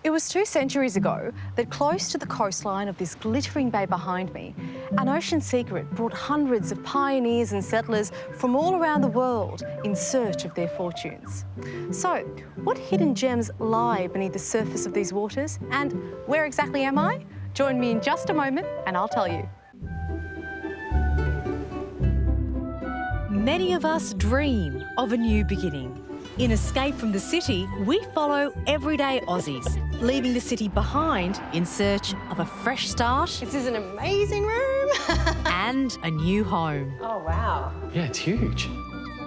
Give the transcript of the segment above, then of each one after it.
It was 2 centuries ago that close to the coastline of this glittering bay behind me, an ocean secret brought hundreds of pioneers and settlers from all around the world in search of their fortunes. So, what hidden gems lie beneath the surface of these waters, and where exactly am I? Join me in just a moment and I'll tell you. Many of us dream of a new beginning. In Escape from the City, we follow everyday Aussies, leaving the city behind in search of a fresh start. This is an amazing room. And a new home. Oh, wow. Yeah, it's huge.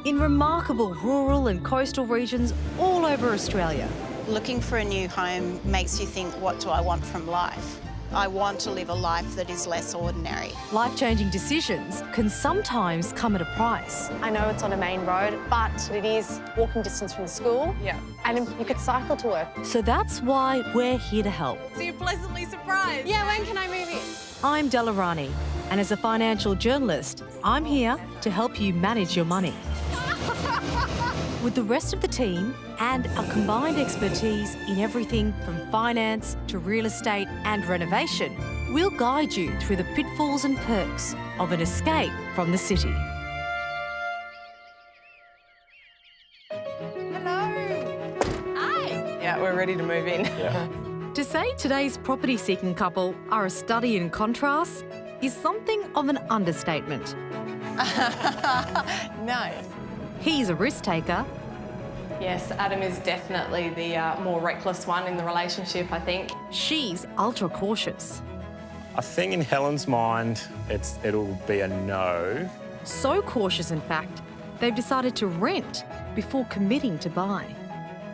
In remarkable rural and coastal regions all over Australia. Looking for a new home makes you think, what do I want from life? I want to live a life that is less ordinary. Life-changing decisions can sometimes come at a price. I know it's on a main road, but it is walking distance from the school. Yeah. And you could cycle to work. So that's why we're here to help. So you're pleasantly surprised. Yeah, when can I move in? I'm Della Rani, and as a financial journalist, I'm here to help you manage your money. With the rest of the team and our combined expertise in everything from finance to real estate and renovation, we'll guide you through the pitfalls and perks of an escape from the city. Hello. Hi. Yeah, we're ready to move in. Yeah. To say today's property-seeking couple are a study in contrast is something of an understatement. No. He's a risk-taker. Yes, Adam is definitely the more reckless one in the relationship, I think. She's ultra-cautious. I think in Helen's mind, it'll be a no. So cautious, in fact, they've decided to rent before committing to buy.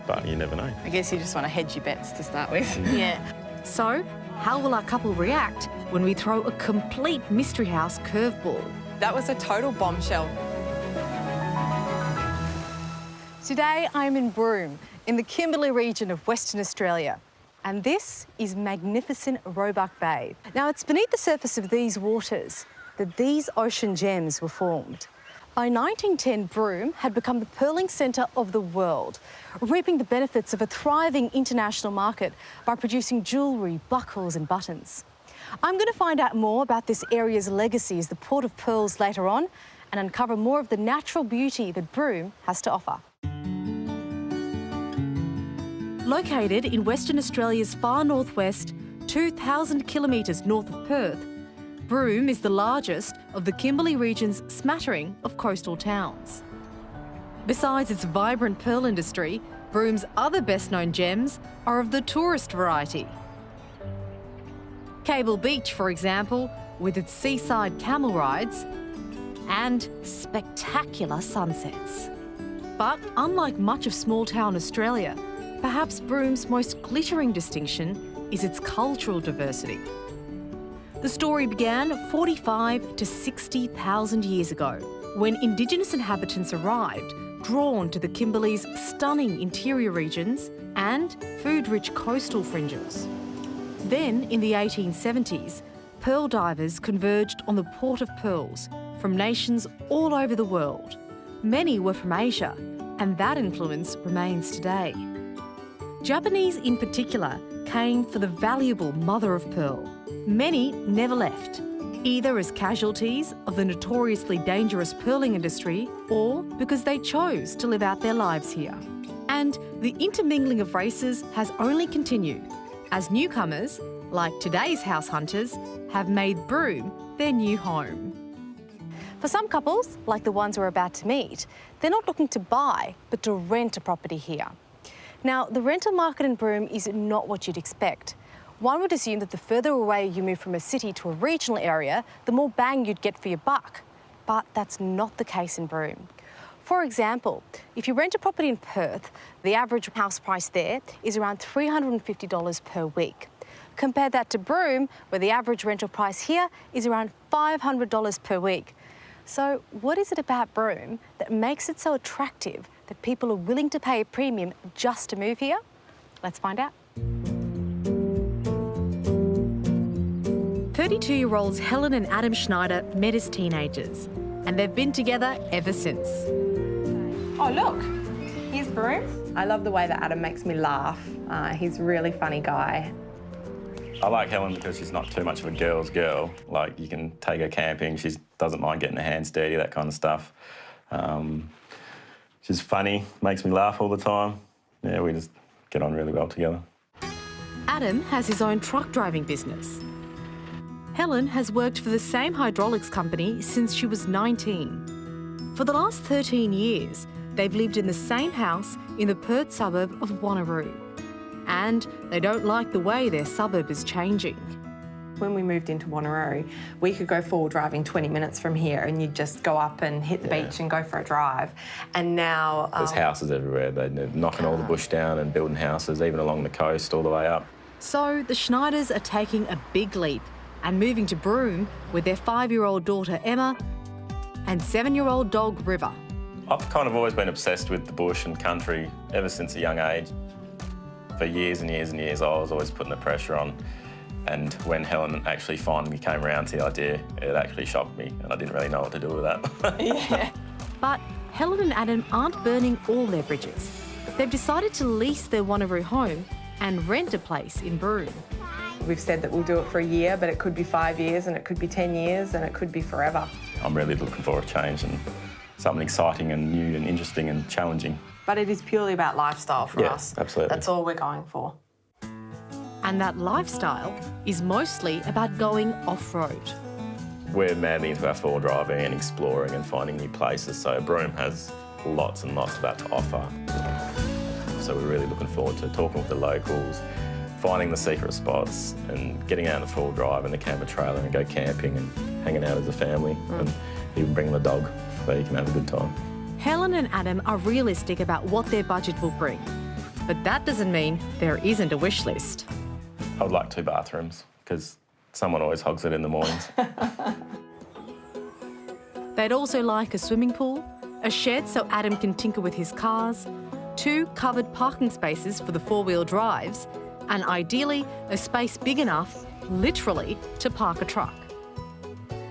But you never know. I guess you just want to hedge your bets to start with. Yeah. So, how will our couple react when we throw a complete mystery house curveball? That was a total bombshell. Today I'm in Broome, in the Kimberley region of Western Australia. And this is magnificent Roebuck Bay. Now, it's beneath the surface of these waters that these ocean gems were formed. By 1910, Broome had become the pearling centre of the world, reaping the benefits of a thriving international market by producing jewellery, buckles and buttons. I'm going to find out more about this area's legacy as the port of pearls later on and uncover more of the natural beauty that Broome has to offer. Located in Western Australia's far northwest, 2,000 kilometres north of Perth, Broome is the largest of the Kimberley region's smattering of coastal towns. Besides its vibrant pearl industry, Broome's other best-known gems are of the tourist variety. Cable Beach, for example, with its seaside camel rides and spectacular sunsets. But unlike much of small-town Australia, perhaps Broome's most glittering distinction is its cultural diversity. The story began 45 to 60,000 years ago, when Indigenous inhabitants arrived, drawn to the Kimberley's stunning interior regions and food-rich coastal fringes. Then, in the 1870s, pearl divers converged on the Port of Pearls from nations all over the world. Many were from Asia, and that influence remains today. Japanese in particular came for the valuable mother of pearl. Many never left, either as casualties of the notoriously dangerous pearling industry or because they chose to live out their lives here. And the intermingling of races has only continued as newcomers, like today's house hunters, have made Broome their new home. For some couples, like the ones we're about to meet, they're not looking to buy, but to rent a property here. Now, the rental market in Broome is not what you'd expect. One would assume that the further away you move from a city to a regional area, the more bang you'd get for your buck. But that's not the case in Broome. For example, if you rent a property in Perth, the average house price there is around $350 per week. Compare that to Broome, where the average rental price here is around $500 per week. So what is it about Broome that makes it so attractive that people are willing to pay a premium just to move here? Let's find out. 32-year-olds Helen and Adam Schneider met as teenagers, and they've been together ever since. Oh, look, here's Broome. I love the way that Adam makes me laugh. He's a really funny guy. I like Helen because she's not too much of a girl's girl. Like, you can take her camping, she doesn't mind getting her hands dirty, that kind of stuff. She's funny, makes me laugh all the time. Yeah, we just get on really well together. Adam has his own truck driving business. Helen has worked for the same hydraulics company since she was 19. For the last 13 years, they've lived in the same house in the Perth suburb of Wanneroo. And they don't like the way their suburb is changing. When we moved into Wanneroo, we could go four-wheel driving 20 minutes from here and you'd just go up and hit the beach and go for a drive. And now... There's houses everywhere. They're knocking all the bush down and building houses, even along the coast, all the way up. So the Schneiders are taking a big leap and moving to Broome with their 5-year-old daughter Emma and 7-year-old dog River. I've kind of always been obsessed with the bush and country ever since a young age. For years and years and years, I was always putting the pressure on. And when Helen actually finally came around to the idea, it actually shocked me, and I didn't really know what to do with that. Yeah. But Helen and Adam aren't burning all their bridges. They've decided to lease their Wanneroo home and rent a place in Broome. We've said that we'll do it for a year, but it could be 5 years and it could be 10 years and it could be forever. I'm really looking for a change and something exciting and new and interesting and challenging. But it is purely about lifestyle for us. Yeah, absolutely. That's all we're going for. And that lifestyle is mostly about going off-road. We're madly into our four driving and exploring and finding new places, so Broome has lots and lots of that to offer. So we're really looking forward to talking with the locals, finding the secret spots and getting out on the full drive in the camper trailer and go camping and hanging out as a family and even bring the dog so you can have a good time. Helen and Adam are realistic about what their budget will bring. But that doesn't mean there isn't a wish list. I would like 2 bathrooms because someone always hogs it in the mornings. They'd also like a swimming pool, a shed so Adam can tinker with his cars, 2 covered parking spaces for the 4-wheel drives, and ideally a space big enough, literally, to park a truck.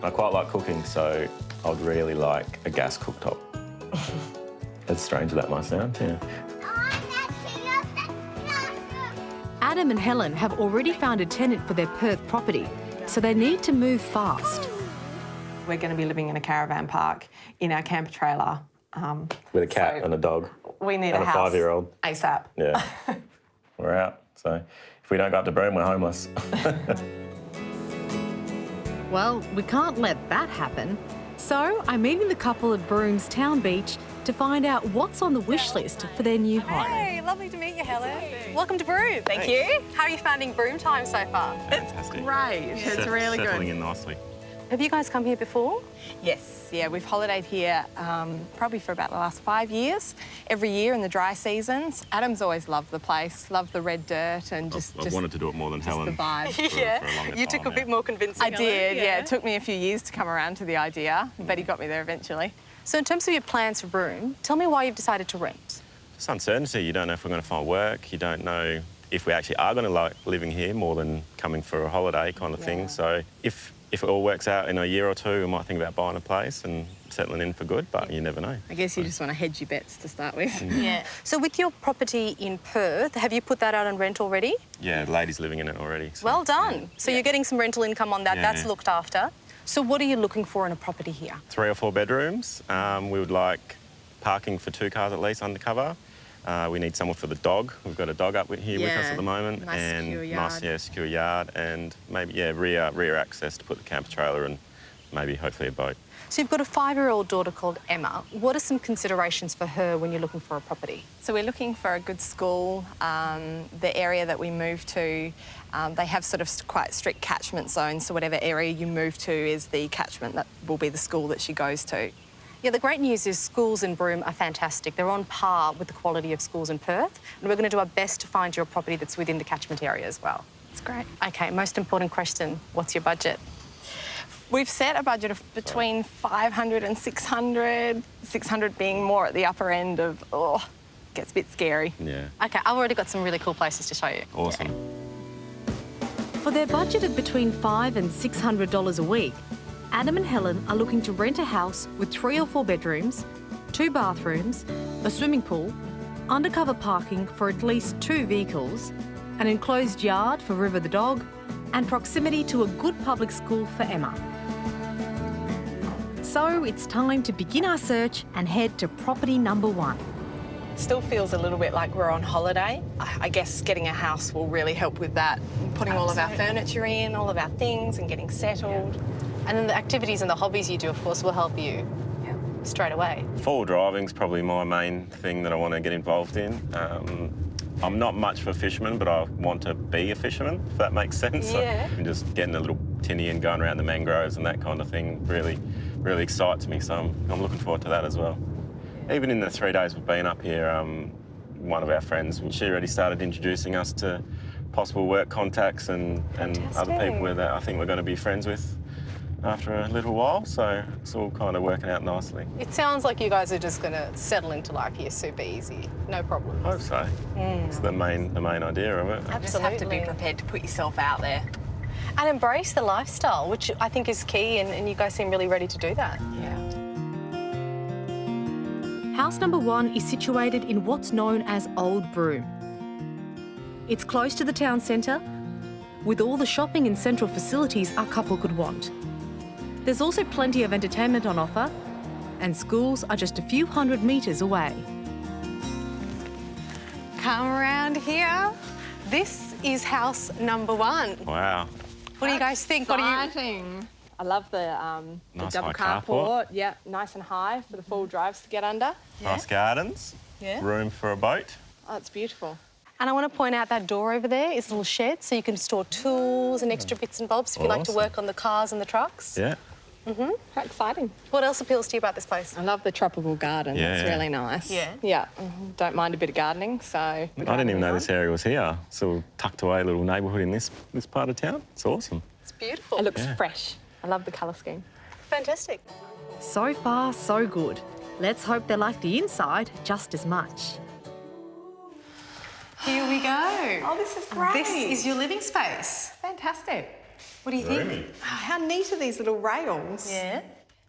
I quite like cooking, so I'd really like a gas cooktop. As strange as that might sound, yeah. Adam and Helen have already found a tenant for their Perth property, so they need to move fast. We're going to be living in a caravan park in our camper trailer. With a cat and a dog. We need and a house. 5-year-old. ASAP. Yeah. We're out. So if we don't go up to Broome, we're homeless. Well, we can't let that happen. So I'm meeting the couple at Broome's town beach to find out what's on the wish list for their new home. Hey, lovely to meet you, Helen. Welcome to Broome. Thank you. How are you finding Broome time so far? Fantastic. Great. It's really good. Settling in nicely. Have you guys come here before? Yes, yeah, we've holidayed here probably for about the last 5 years, every year in the dry seasons. Adam's always loved the place, loved the red dirt and just I wanted to do it more than Helen. the vibe. For a longer You time, took a bit more convincing. I Helen. did, yeah. It took me a few years to come around to the idea, but he got me there eventually. So in terms of your plans for Broome, tell me why you've decided to rent. It's uncertainty. You don't know if we're going to find work. You don't know if we actually are going to like living here more than coming for a holiday kind of thing. So if it all works out in a year or 2, we might think about buying a place and settling in for good, but you never know. I guess you just want to hedge your bets to start with. Yeah. So with your property in Perth, have you put that out on rent already? Yeah, the lady's living in it already. So, Well done. yeah. So you're getting some rental income on that. Yeah. That's looked after. So what are you looking for in a property here? 3 or 4 bedrooms. We would like parking for 2 cars at least undercover. We need someone for the dog. We've got a dog up here with us at the moment. Nice and secure yard. Nice, secure yard. And maybe, rear access to put the camper trailer and maybe hopefully a boat. So you've got a 5-year-old daughter called Emma. What are some considerations for her when you're looking for a property? So we're looking for a good school. The area that we move to, they have sort of quite strict catchment zones, so whatever area you move to is the catchment that will be the school that she goes to. Yeah, the great news is schools in Broome are fantastic. They're on par with the quality of schools in Perth, and we're going to do our best to find you a property that's within the catchment area as well. That's great. OK, most important question, what's your budget? We've set a budget of between 500 and 600, 600 being more at the upper end of, gets a bit scary. Yeah. OK, I've already got some really cool places to show you. Awesome. For their budget of between $500 and $600 a week, Adam and Helen are looking to rent a house with 3 or 4 bedrooms, 2 bathrooms, a swimming pool, undercover parking for at least 2 vehicles, an enclosed yard for River the dog, and proximity to a good public school for Emma. So it's time to begin our search and head to property number 1. It still feels a little bit like we're on holiday. I guess getting a house will really help with that. Putting all of our furniture in, all of our things and getting settled. And then the activities and the hobbies you do, of course, will help you straight away. Four driving's probably my main thing that I want to get involved in. I'm not much of a fisherman, but I want to be a fisherman, if that makes sense. Yeah. So just getting a little tinny and going around the mangroves and that kind of thing really excites me. So I'm looking forward to that as well. Even in the 3 days we've been up here, one of our friends, she already started introducing us to possible work contacts and other people that I think we're going to be friends with after a little while, so it's all kind of working out nicely. It sounds like you guys are just going to settle into life here super easy, no problem. I hope so. It's the main idea of it. You just have to be prepared to put yourself out there. And embrace the lifestyle, which I think is key, and you guys seem really ready to do that. Yeah. House number 1 is situated in what's known as Old Broome. It's close to the town centre, with all the shopping and central facilities our couple could want. There's also plenty of entertainment on offer, and schools are just a few hundred metres away. Come around here. This is house number 1. Wow. What do you guys think? Exciting. I love the Nice double high carport. Yeah, nice and high for the full drives to get under. Nice gardens. Yeah. Room for a boat. Oh, it's beautiful. And I want to point out that door over there is a little shed, so you can store tools and extra bits and bobs if you like to Awesome. work on the cars and the trucks. Yeah. How exciting. What else appeals to you about this place? I love the tropical garden. Yeah, It's yeah. really nice. Yeah. Yeah. Don't mind a bit of gardening, so... I didn't even know this area was here. It's a tucked away little neighbourhood in this part of town. It's awesome. It's beautiful. It looks fresh. I love the colour scheme. Fantastic. So far, so good. Let's hope they like the inside just as much. Here we go. Oh, this is great. This is your living space. fantastic. What do you think? Roomy. How neat are these little rails? Yeah.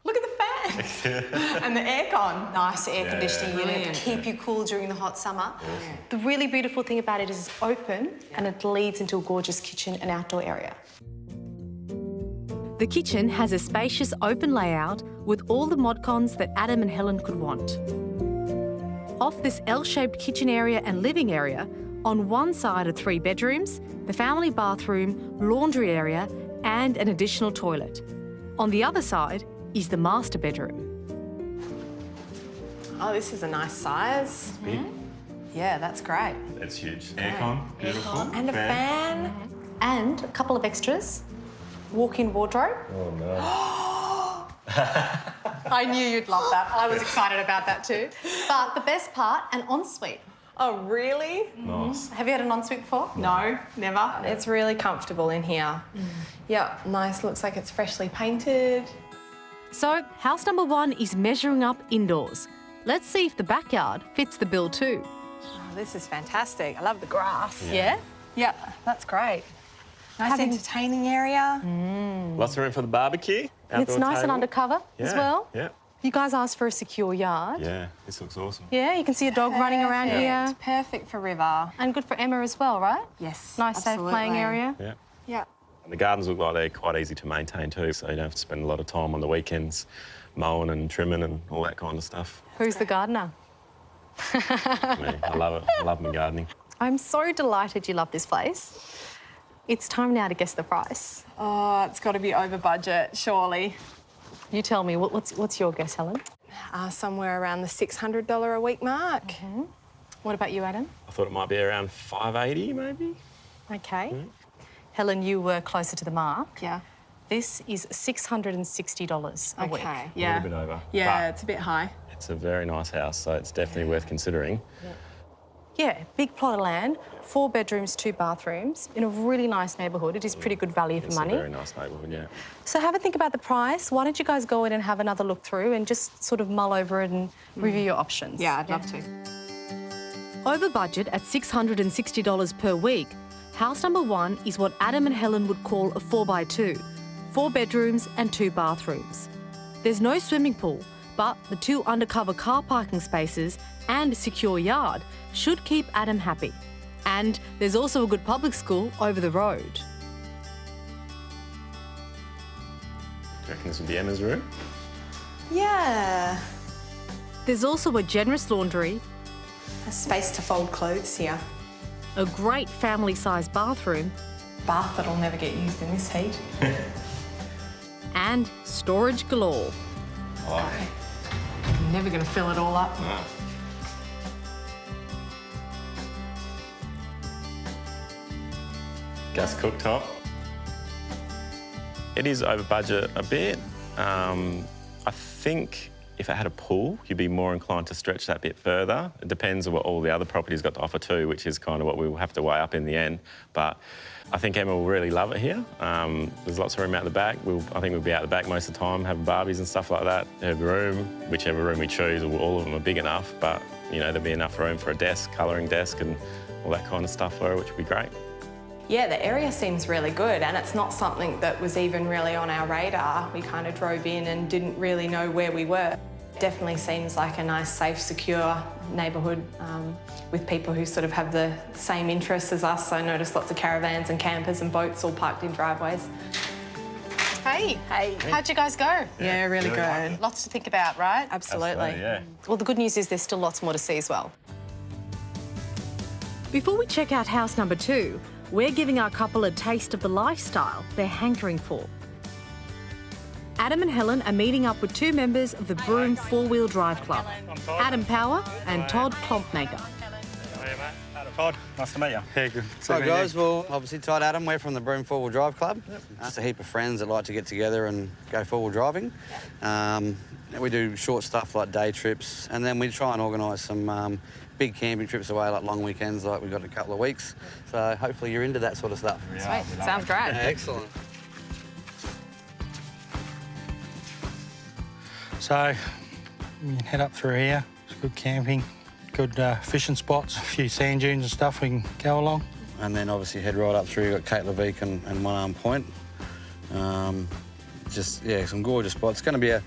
Look at the fans and the aircon. Nice air conditioning unit, Brilliant. keep you cool during the hot summer. The really beautiful thing about it is it's open and it leads into a gorgeous kitchen and outdoor area. The kitchen has a spacious open layout with all the mod cons that Adam and Helen could want. Off this L-shaped kitchen area and living area, on one side are 3 bedrooms, the family bathroom, laundry area and an additional toilet. On the other side is the master bedroom. Oh, this is a nice size. Big. Yeah, that's great. It's huge. Aircon, beautiful. And a fan. And a couple of extras. Walk-in wardrobe. Oh, no. I knew you'd love that. I was excited about that too. But the best part, an ensuite. Oh, really? Nice. Have you had an ensuite before? No, never. It's really comfortable in here. Yeah, nice. Looks like it's freshly painted. So, house number 1 is measuring up indoors. Let's see if the backyard fits the bill too. Oh, this is fantastic. I love the grass. Yeah. Yeah, that's great. Nice entertaining area. Lots of room for the barbecue. And it's outdoor nice and table. undercover as Yeah, well. Yeah. You guys asked for a secure yard. Yeah, this looks awesome. Yeah, you can see a dog running around here. It's perfect for River. And good for Emma as well, right? Yes, Nice, safe playing area. Yeah. Yeah. And the gardens look like they're quite easy to maintain too, so you don't have to spend a lot of time on the weekends mowing and trimming and all that kind of stuff. Who's the gardener? Me, I love it. I love my gardening. I'm so delighted you love this place. It's time now to guess the price. Oh, it's got to be over budget, surely. You tell me, what's your guess, Helen? Somewhere around the $600 a week mark. What about you, Adam? I thought it might be around $580 maybe. Okay. Helen, you were closer to the mark. Yeah. This is $660 a week. Okay. A Yeah. little bit over. Yeah, But it's a bit high. it's a very nice house, so it's definitely worth considering. Yeah, big plot of land, 4 bedrooms, 2 bathrooms, in a really nice neighbourhood. It is pretty good value for It's money. a very nice neighbourhood, yeah. So have a think about the price. Why don't you guys go in and have another look through and just sort of mull over it and review your options? Yeah, I'd love to. Over budget at $660 per week, house number 1 is what Adam and Helen would call a 4x2, 4 bedrooms and 2 bathrooms. There's no swimming pool, But the 2 undercover car parking spaces and a secure yard should keep Adam happy. And there's also a good public school over the road. Do you reckon this would be Emma's room? Yeah. There's also a generous laundry, A space to fold clothes here. a great family-sized bathroom, Bath that'll never get used in this heat. and storage galore. I'm never going to fill it all up. Gas cooktop. It is over budget a bit. I think if it had a pool, you'd be more inclined to stretch that bit further. It depends on what all the other properties got to offer too, which is kind of what we'll have to weigh up in the end. But I think Emma will really love it here. There's lots of room out the back. I think we'll be out the back most of the time, having barbies and stuff like that. Her room, whichever room we choose, all of them are big enough, but you know, there'll be enough room for a desk, colouring desk and all that kind of stuff for her, which would be great. Yeah, the area seems really good, and it's not something that was even really on our radar. We kind of drove in and didn't really know where we were. Definitely seems like a nice, safe, secure neighbourhood with people who sort of have the same interests as us. I noticed lots of caravans and campers and boats all parked in driveways. Hey. Hey. How'd you guys go? Yeah, really good. Lots to think about, right? Absolutely. Yeah. Well, the good news is there's still lots more to see as well. Before we check out house number 2, we're giving our couple a taste of the lifestyle they're hankering for. Adam and Helen are meeting up with 2 members of the Broome 4-Wheel Drive Club, Adam Power and Todd Klompnager. Todd, nice to meet you. Yeah, good. Hi guys, well obviously Todd, Adam, we're from the Broome 4-Wheel Drive Club. Just a heap of friends that like to get together and go 4-wheel driving. We do short stuff like day trips, and then we try and organise some big camping trips away, like long weekends like we've got in a couple of weeks. So hopefully you're into that sort of stuff. Sweet. Sounds great. Yeah, excellent. So, you can head up through here. It's good camping, good fishing spots, a few sand dunes and stuff we can go along. And then obviously head right up through, you've got Kate Leveque and One Arm Point. Just, yeah, some gorgeous spots. It's going to be a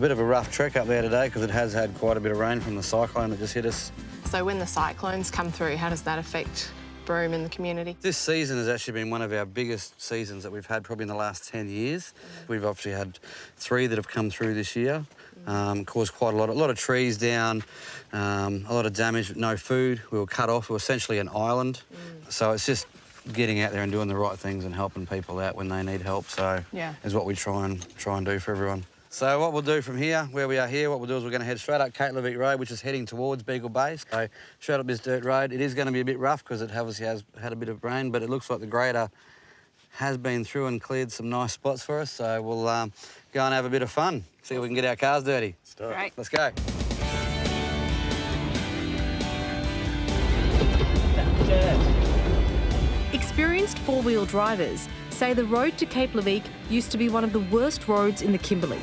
bit of a rough trek up there today because it has had quite a bit of rain from the cyclone that just hit us. So when the cyclones come through, how does that affect Broome and the community? This season has actually been one of our biggest seasons that we've had probably in the last 10 years. We've obviously had 3 that have come through this year. Caused quite a lot of trees down, a lot of damage, no food. We were cut off. We were essentially an island. So it's just getting out there and doing the right things and helping people out when they need help. So is what we try and do for everyone. So what we'll do from here, where we are here, what we'll do is we're going to head straight up Kate Leveque Road, which is heading towards Beagle Bay. So straight up this dirt road. It is going to be a bit rough because it obviously has had a bit of rain, but it looks like the grader has been through and cleared some nice spots for us. So we'll go and have a bit of fun, see if we can get our cars dirty. Great. Let's go. Experienced 4-wheel drivers say the road to Cape Leveque used to be one of the worst roads in the Kimberley.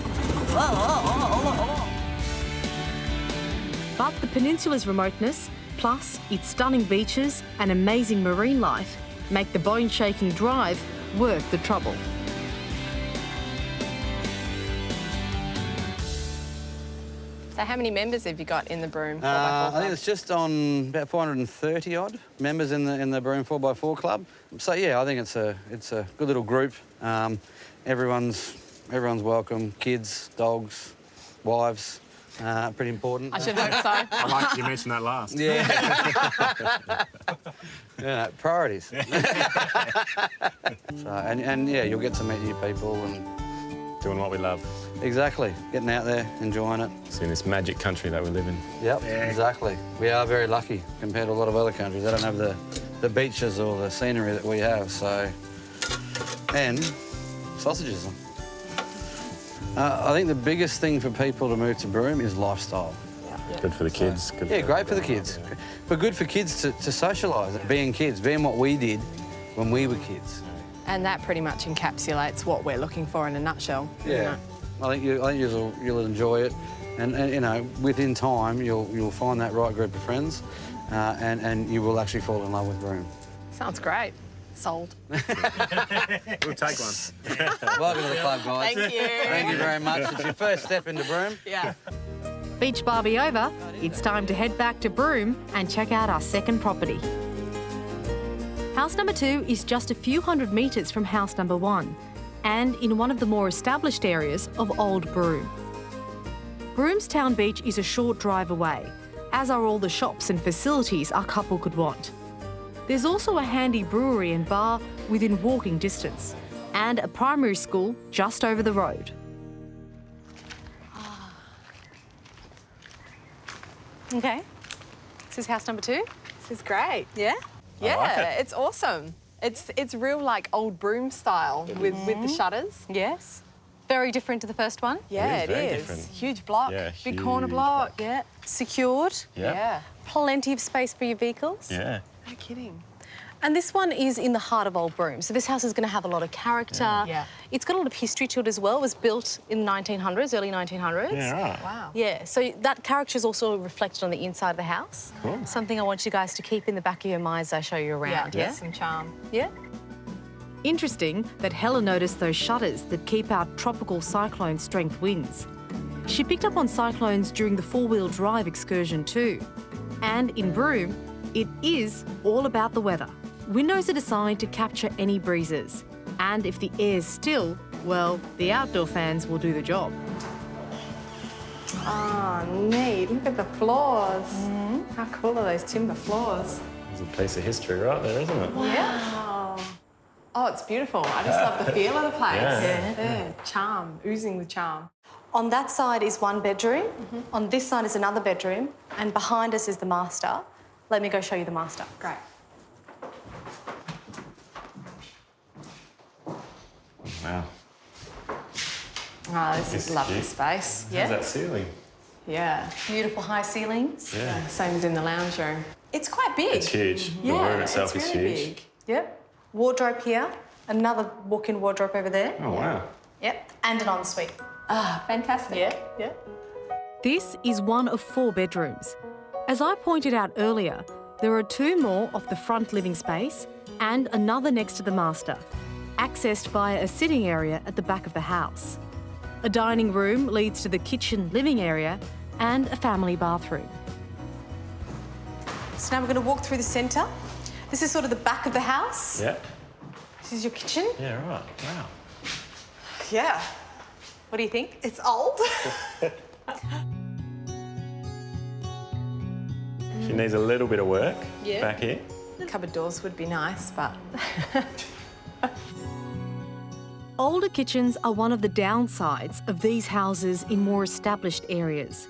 But the peninsula's remoteness, plus its stunning beaches and amazing marine life, make the bone-shaking drive worth the trouble. So how many members have you got in the Broome 4x4 I club? think it's just on about 430 odd members in the Broome 4x4 club. So yeah, I think it's a good little group. Everyone's welcome. Kids, dogs, wives, pretty important. I should hope so. I like you mentioned that last. Yeah. Yeah, priorities. So, and yeah, you'll get to meet new people and Doing what we love. exactly getting out there, enjoying it. Seeing this magic country that we live in. Yep, exactly. We are very lucky compared to a lot of other countries. They don't have the beaches or the scenery that we have, so... And sausages. I think the biggest thing for people to move to Broome is lifestyle. Good for the kids. Good Yeah, great for the kids. But good for kids to socialise, being kids, being what we did when we were kids. And that pretty much encapsulates what we're looking for in a nutshell. Yeah. I think you'll enjoy it. And you know, within time, you'll find that right group of friends and you will actually fall in love with Broome. Sounds great. Sold. We'll take one. Welcome to the club, guys. Thank you. Thank you very much. It's your first step into Broome. Yeah. Beach Barbie over, it's time to head back to Broome and check out our second property. House number 2 is just a few hundred metres from house number 1 and in one of the more established areas of Old Broome. Broome's town beach is a short drive away, as are all the shops and facilities our couple could want. There's also a handy brewery and bar within walking distance and a primary school just over the road. Okay. This is house number 2. This is great. Yeah? Yeah, like it. it's awesome. It's real like Old Broome style with the shutters. Yes. Very different to the first one. Yeah, It is very it is. different. Huge block, Yeah, big corner huge block. Yeah. Secured. Yeah. Plenty of space for your vehicles. Yeah. No kidding. And this one is in the heart of Old Broome. So this house is going to have a lot of character. Yeah. It's got a lot of history to it as well. It was built in the 1900s, early 1900s. Yeah, right. Wow. Yeah, so that character is also reflected on the inside of the house. Cool. Something I want you guys to keep in the back of your minds as I show you around, yeah? Some charm. Yeah? Interesting that Helen noticed those shutters that keep out tropical cyclone strength winds. She picked up on cyclones during the four-wheel drive excursion too. And in Broome, it is all about the weather. Windows are designed to capture any breezes. And if the air's still, well, the outdoor fans will do the job. Oh, neat. Look at the floors. How cool are those timber floors? There's a piece of history right there, isn't it? Yeah. Oh, it's beautiful. I just love the feel of the place. Yeah. Yeah. Charm, oozing with charm. On that side is one bedroom. On this side is another bedroom. And behind us is the master. Let me go show you the master. Great. Wow. Oh, this It's is lovely cute. space. Yeah. How's that ceiling? Yeah. Beautiful high ceilings. Yeah. Same as in the lounge room. It's quite big. It's huge. Yeah, The room itself it's is really huge. big. Yep. Wardrobe here. Another walk-in wardrobe over there. Oh, wow. Yep. And an ensuite. Ah, fantastic. Yeah. This is one of 4 bedrooms. As I pointed out earlier, there are 2 more off the front living space and another next to the master, accessed via a sitting area at the back of the house. A dining room leads to the kitchen living area and a family bathroom. So now we're going to walk through the centre. This is sort of the back of the house. Yeah. This is your kitchen. Yeah, right. Wow. Yeah. What do you think? It's old. She needs a little bit of work Yeah. back here. Cupboard doors would be nice, but Older kitchens are one of the downsides of these houses in more established areas.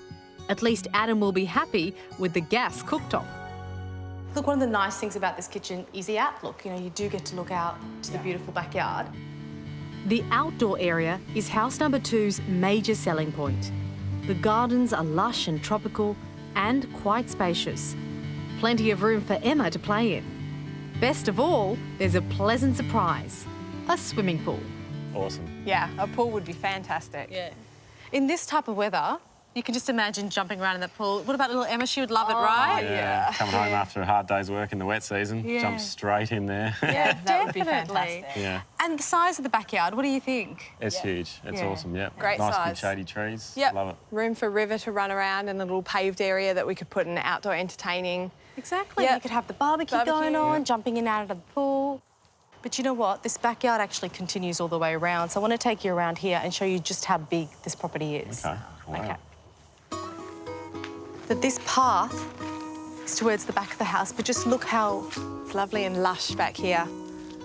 At least Adam will be happy with the gas cooktop. Look, one of the nice things about this kitchen is the outlook. You know, you do get to look out to the beautiful backyard. The outdoor area is house number 2's major selling point. The gardens are lush and tropical and quite spacious. Plenty of room for Emma to play in. Best of all, there's a pleasant surprise, a swimming pool. Awesome. Yeah, a pool would be fantastic. Yeah. In this type of weather, you can just imagine jumping around in that pool. What about little Emma? She would love it, right? yeah. Coming home after a hard day's work in the wet season, Yeah. jump straight in there. Yeah, that would be Definitely. fantastic. Yeah. And the size of the backyard, what do you think? It's huge. It's Yeah. awesome, yeah. Great nice big size. shady trees. Yep. Love it. Room for River to run around and a little paved area that we could put in outdoor entertaining. Exactly. Yep. You could have the barbecue going on, jumping in and out of the pool. But you know what? This backyard actually continues all the way around. So I want to take you around here and show you just how big this property is. Okay. Wow. Okay. That this path is towards the back of the house, but just look how It's lovely and lush back here.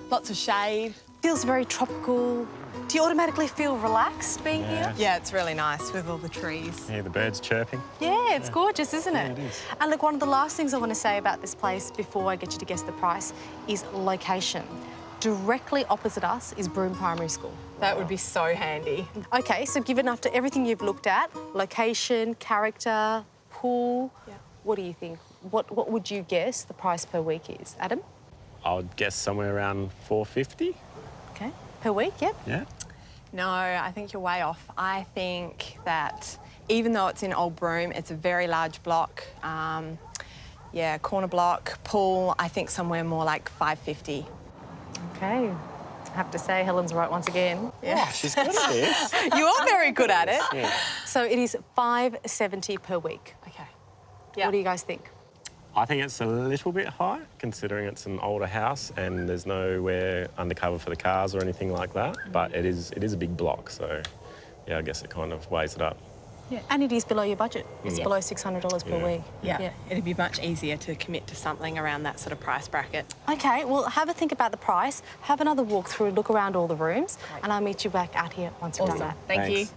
Lots of shade. feels very tropical. Do you automatically feel relaxed being here? Yeah, it's really nice with all the trees. Hear the birds chirping. Yeah, it's gorgeous, isn't it? Yeah, it is. And look, one of the last things I want to say about this place before I get you to guess the price is location. Directly opposite us is Broome Primary School. That would be so handy. Okay, so given after everything you've looked at, location, character, pool, what do you think? What would you guess the price per week is? Adam? I would guess somewhere around $450. Okay. Per week, yep. Yeah. No, I think you're way off. I think that even though it's in Old Broome, it's a very large block. Yeah, corner block, pool, I think somewhere more like $550. Okay. I have to say, Helen's right once again. Yeah. She's good at this. You are very good at it. So it is $570 per week. Okay. What do you guys think? I think it's a little bit high, considering it's an older house and there's nowhere undercover for the cars or anything like that. But it is a big block, so yeah, I guess it kind of weighs it up. Yeah, and it is below your budget. It's below $600 per week. Yeah, it'd be much easier to commit to something around that sort of price bracket. Okay, well, have a think about the price, have another walk through, look around all the rooms, and I'll meet you back out here once you've done that. Thank you.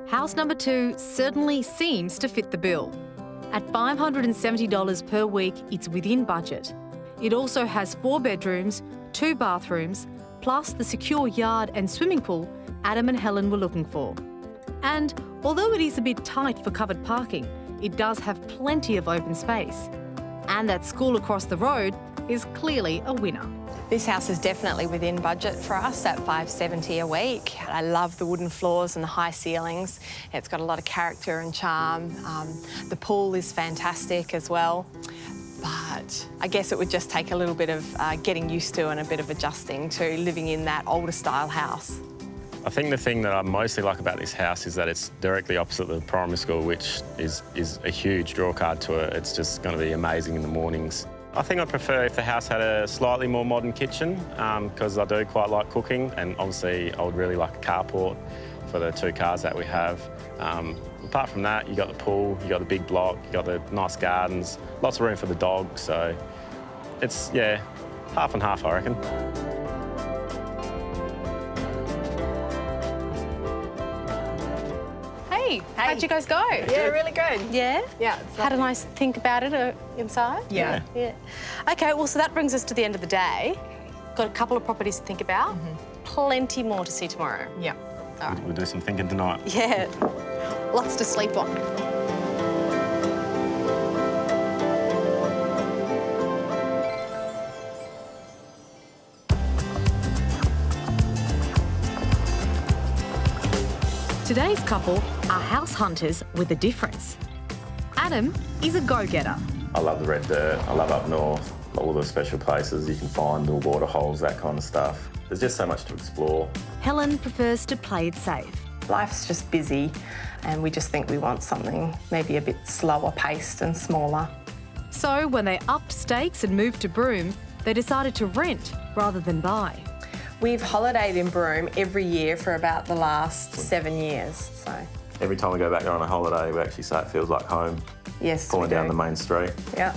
House number 2 certainly seems to fit the bill. At $570 per week, it's within budget. It also has 4 bedrooms, 2 bathrooms, plus the secure yard and swimming pool Adam and Helen were looking for. And although it is a bit tight for covered parking, it does have plenty of open space. And that school across the road is clearly a winner. This house is definitely within budget for us at $570 a week. I love the wooden floors and the high ceilings. It's got a lot of character and charm. The pool is fantastic as well. But I guess it would just take a little bit of getting used to and a bit of adjusting to living in that older style house. I think the thing that I mostly like about this house is that it's directly opposite the primary school, which is a huge draw card to it. It's just going to be amazing in the mornings. I think I'd prefer if the house had a slightly more modern kitchen, because I do quite like cooking, and obviously I would really like a carport for the 2 cars that we have. Apart from that, you got the pool, you got the big block, you got the nice gardens, lots of room for the dog, so it's, yeah, half and half, I reckon. Hey, how'd you guys go? Yeah, really good. Yeah? Yeah. Had a nice think about it inside? Yeah. Yeah. OK, well, so that brings us to the end of the day. Got a couple of properties to think about. Plenty more to see tomorrow. Yeah. All right. We'll do some thinking tonight. Yeah. Lots to sleep on. Today's couple are house hunters with a difference. Adam is a go-getter. I love the red dirt, I love up north, all the special places you can find, the water holes, that kind of stuff. There's just so much to explore. Helen prefers to play it safe. Life's just busy and we just think we want something maybe a bit slower paced and smaller. So when they upped stakes and moved to Broome, they decided to rent rather than buy. We've holidayed in Broome every year for about the last 7 years, so. Every time we go back there on a holiday, we actually say it feels like home. Yes, Pulling down the main street. Yeah.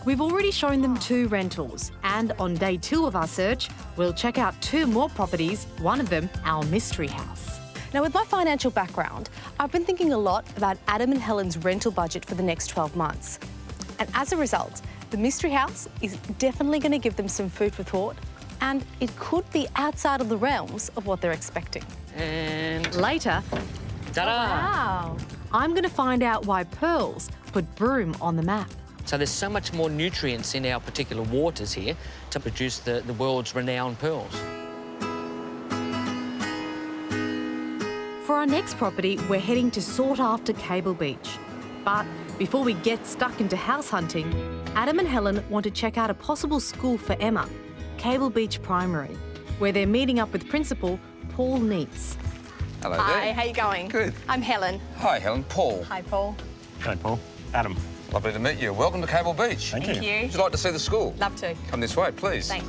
We've already shown them 2 rentals, and on day 2 of our search, we'll check out 2 more properties, one of them our mystery house. Now, with my financial background, I've been thinking a lot about Adam and Helen's rental budget for the next 12 months. And as a result, the mystery house is definitely going to give them some food for thought, and it could be outside of the realms of what they're expecting. And later, ta-da! Wow. I'm going to find out why pearls put Broome on the map. So there's so much more nutrients in our particular waters here to produce the world's renowned pearls. For our next property, we're heading to sought-after Cable Beach. But before we get stuck into house hunting, Adam and Helen want to check out a possible school for Emma, Cable Beach Primary, where they're meeting up with Principal Paul Neitz. Hello Hi, there. how you going? Good. I'm Helen. Hi, Helen. Paul. Hi, Paul. Hey, Paul. Adam. Lovely to meet you. Welcome to Cable Beach. Thank you. Thank you. Would you like to see the school? Love to. Come this way, please. Thanks.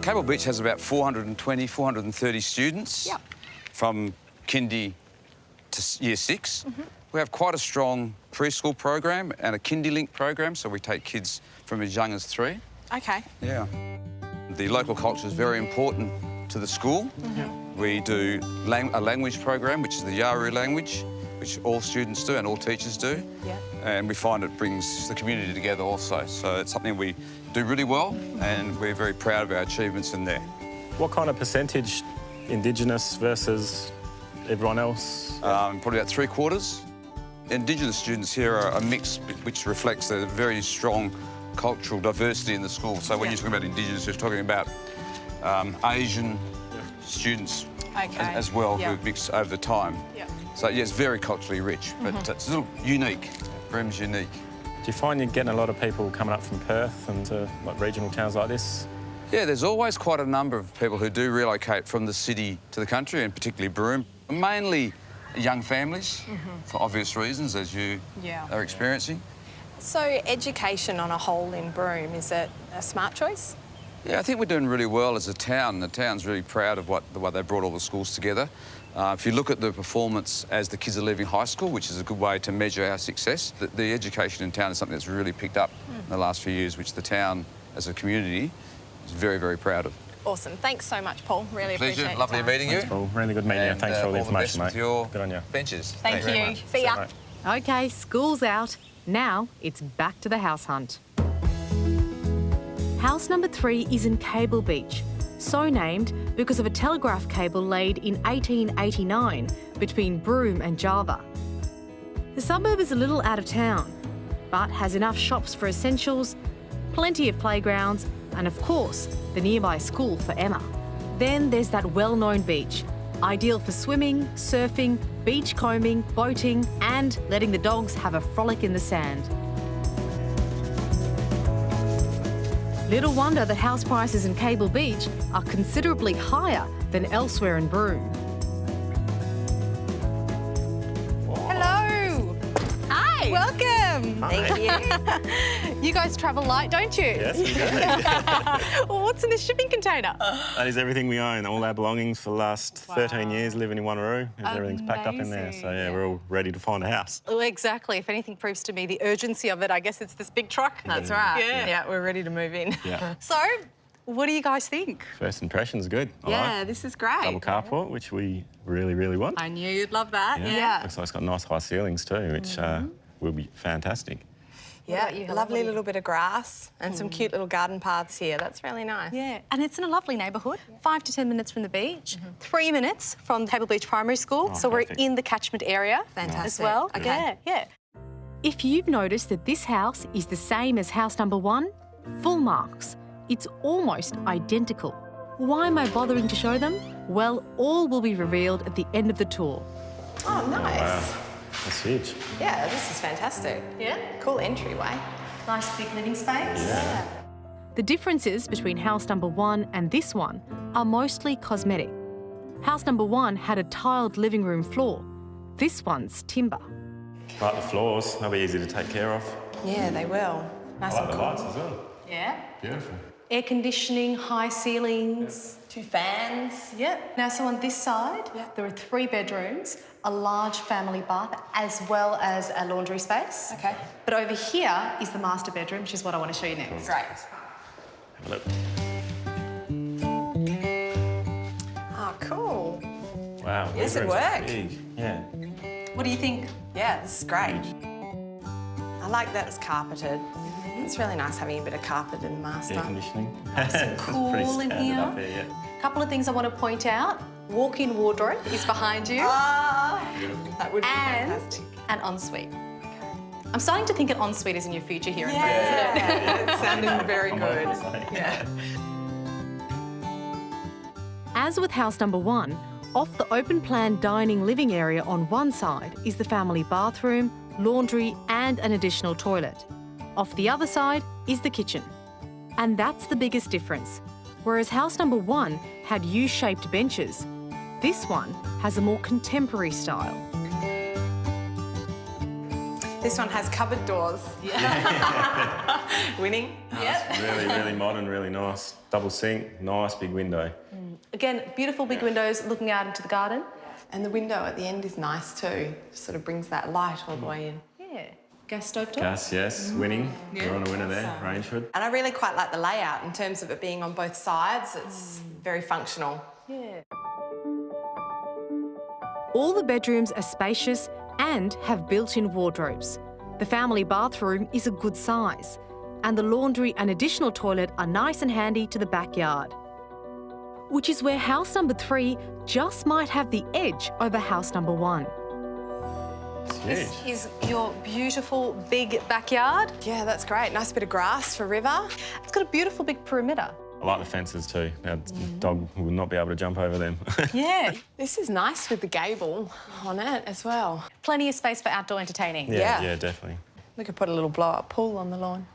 Cable Beach has about 420, 430 students. Yep. From kindy to year 6. We have quite a strong preschool program and a kindy link program, so we take kids from as young as 3. Okay. Yeah. The local culture is very important to the school. We do a language program, which is the Yaru language, which all students do and all teachers do. Yeah. And we find it brings the community together also. So it's something we do really well, and we're very proud of our achievements in there. What kind of percentage Indigenous versus everyone else? Probably about 3/4. Indigenous students here are a mix which reflects a very strong cultural diversity in the school. So when you're talking about Indigenous, you're talking about Asian students as well who mix over the time. So, yeah, it's very culturally rich, but it's a little unique. Broome's unique. Do you find you're getting a lot of people coming up from Perth and to like regional towns like this? Yeah, there's always quite a number of people who do relocate from the city to the country, and particularly Broome. Mainly young families, for obvious reasons, as you are experiencing. So education on a whole in Broome, is it a smart choice? Yeah, I think we're doing really well as a town. The town's really proud of the way they brought all the schools together. If you look at the performance as the kids are leaving high school, which is a good way to measure our success, the education in town is something that's really picked up in the last few years, which the town, as a community, is very, very proud of. Awesome. Thanks so much, Paul. Really Pleasure. appreciate it. Lovely meeting you. Thanks, Paul. Really good meeting you. Thanks for all the information, mate. Good on you. Benches. Thank you. See ya. Okay, school's out. Now it's back to the house hunt. House number 3 is in Cable Beach, so named because of a telegraph cable laid in 1889 between Broome and Java. The suburb is a little out of town, but has enough shops for essentials, plenty of playgrounds, and of course, the nearby school for Emma. Then there's that well-known beach, ideal for swimming, surfing, beachcombing, boating, and letting the dogs have a frolic in the sand. Little wonder that house prices in Cable Beach are considerably higher than elsewhere in Broome. Hello. Hi. Welcome. Thank you. You guys travel light, don't you? Yes, we do. Well, what's in this shipping container? That is everything we own, all our belongings for the last 13 years living in Wanneroo. Everything's packed up in there, so yeah, we're all ready to find a house. Well, exactly. If anything proves to me the urgency of it, I guess it's this big truck. That's right. Yeah. We're ready to move in. Yeah. So, what do you guys think? First impression's good. I like. This is great. Double carport, which we really, really want. I knew you'd love that. Yeah. Looks like it's got nice high ceilings too, which will be fantastic. Yeah, about you, Helen? lovely What do you- little bit of grass and some cute little garden paths here. That's really nice. Yeah, and it's in a lovely neighbourhood. 5 to 10 minutes from the beach, 3 minutes from Cable Beach Primary School, so we're perfect. in the catchment area Fantastic. as well. Okay. Yeah, yeah. If you've noticed that this house is the same as house number 1, full marks. It's almost identical. Why am I bothering to show them? Well, all will be revealed at the end of the tour. Oh, nice. Wow, that's huge. Yeah, this is fantastic. Yeah. Cool entryway. Nice big living space. Yeah. The differences between house number 1 and this one are mostly cosmetic. House number 1 had a tiled living room floor. This one's timber. Like the floors, they'll be easy to take care of. Yeah, they will. Nice I like and the cool. lights as well. Yeah. Beautiful. Air conditioning, high ceilings. 2 fans. Yeah. Now, so on this side, there are 3 bedrooms, a large family bath, as well as a laundry space. Okay. But over here is the master bedroom, which is what I want to show you next. Great. Have a look. Oh, cool. Wow. Yes, these it rooms are worked. Big. Yeah. What do you think? Yeah, this is great. I like that it's carpeted. It's really nice having a bit of carpet in the master. Air conditioning. Cool Pretty in standard here. up here, yeah. Couple of things I want to point out. Walk-in wardrobe is behind you. Ah, that would be and fantastic. an ensuite. I'm starting to think an ensuite is in your future here in Yeah, it's sounding very I'm good. hoping so. Yeah. As with house number 1, off the open-plan dining living area on one side is the family bathroom, laundry and an additional toilet. Off the other side is the kitchen. And that's the biggest difference. Whereas house number 1 had U-shaped benches, this one has a more contemporary style. This one has cupboard doors. Winning. It's really, really modern, really nice. Double sink, nice big window. Again, beautiful big windows looking out into the garden. And the window at the end is nice too. Sort of brings that light all the way in. Yeah. Gas stove top. Gas, yes, winning. We're on a winner there, range hood. And I really quite like the layout in terms of it being on both sides. It's very functional. Yeah. All the bedrooms are spacious and have built-in wardrobes. The family bathroom is a good size, and the laundry and additional toilet are nice and handy to the backyard. Which is where house number 3 just might have the edge over house number 1. It's huge. This is your beautiful big backyard. Yeah, that's great. Nice bit of grass for river. It's got a beautiful big perimeter. I like the fences too. Now, the dog will not be able to jump over them. Yeah. This is nice with the gable on it as well. Plenty of space for outdoor entertaining. Yeah. Yeah, definitely. We could put a little blow-up pool on the lawn.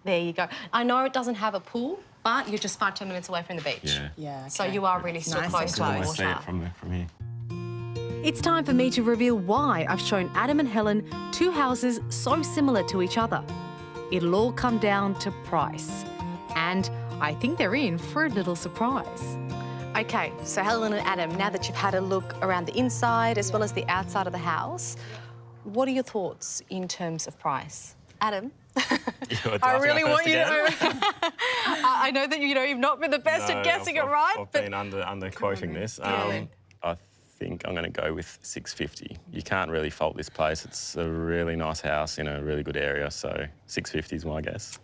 There you go. I know it doesn't have a pool, but you're just 5-10 minutes away from the beach. Yeah. Yeah. So okay. you are really still Nice close and to the Almost see water. it from here. It's time for me to reveal why I've shown Adam and Helen two houses so similar to each other. It'll all come down to price. And I think they're in for a little surprise. Okay, so Helen and Adam, now that you've had a look around the inside as well as the outside of the house, what are your thoughts in terms of price? Adam? I really want you to... I know that, you've not been the best at guessing it right, I've but... been under quoting this. I think I'm going to go with 650. You can't really fault this place. It's a really nice house in a really good area, so 650 is my guess.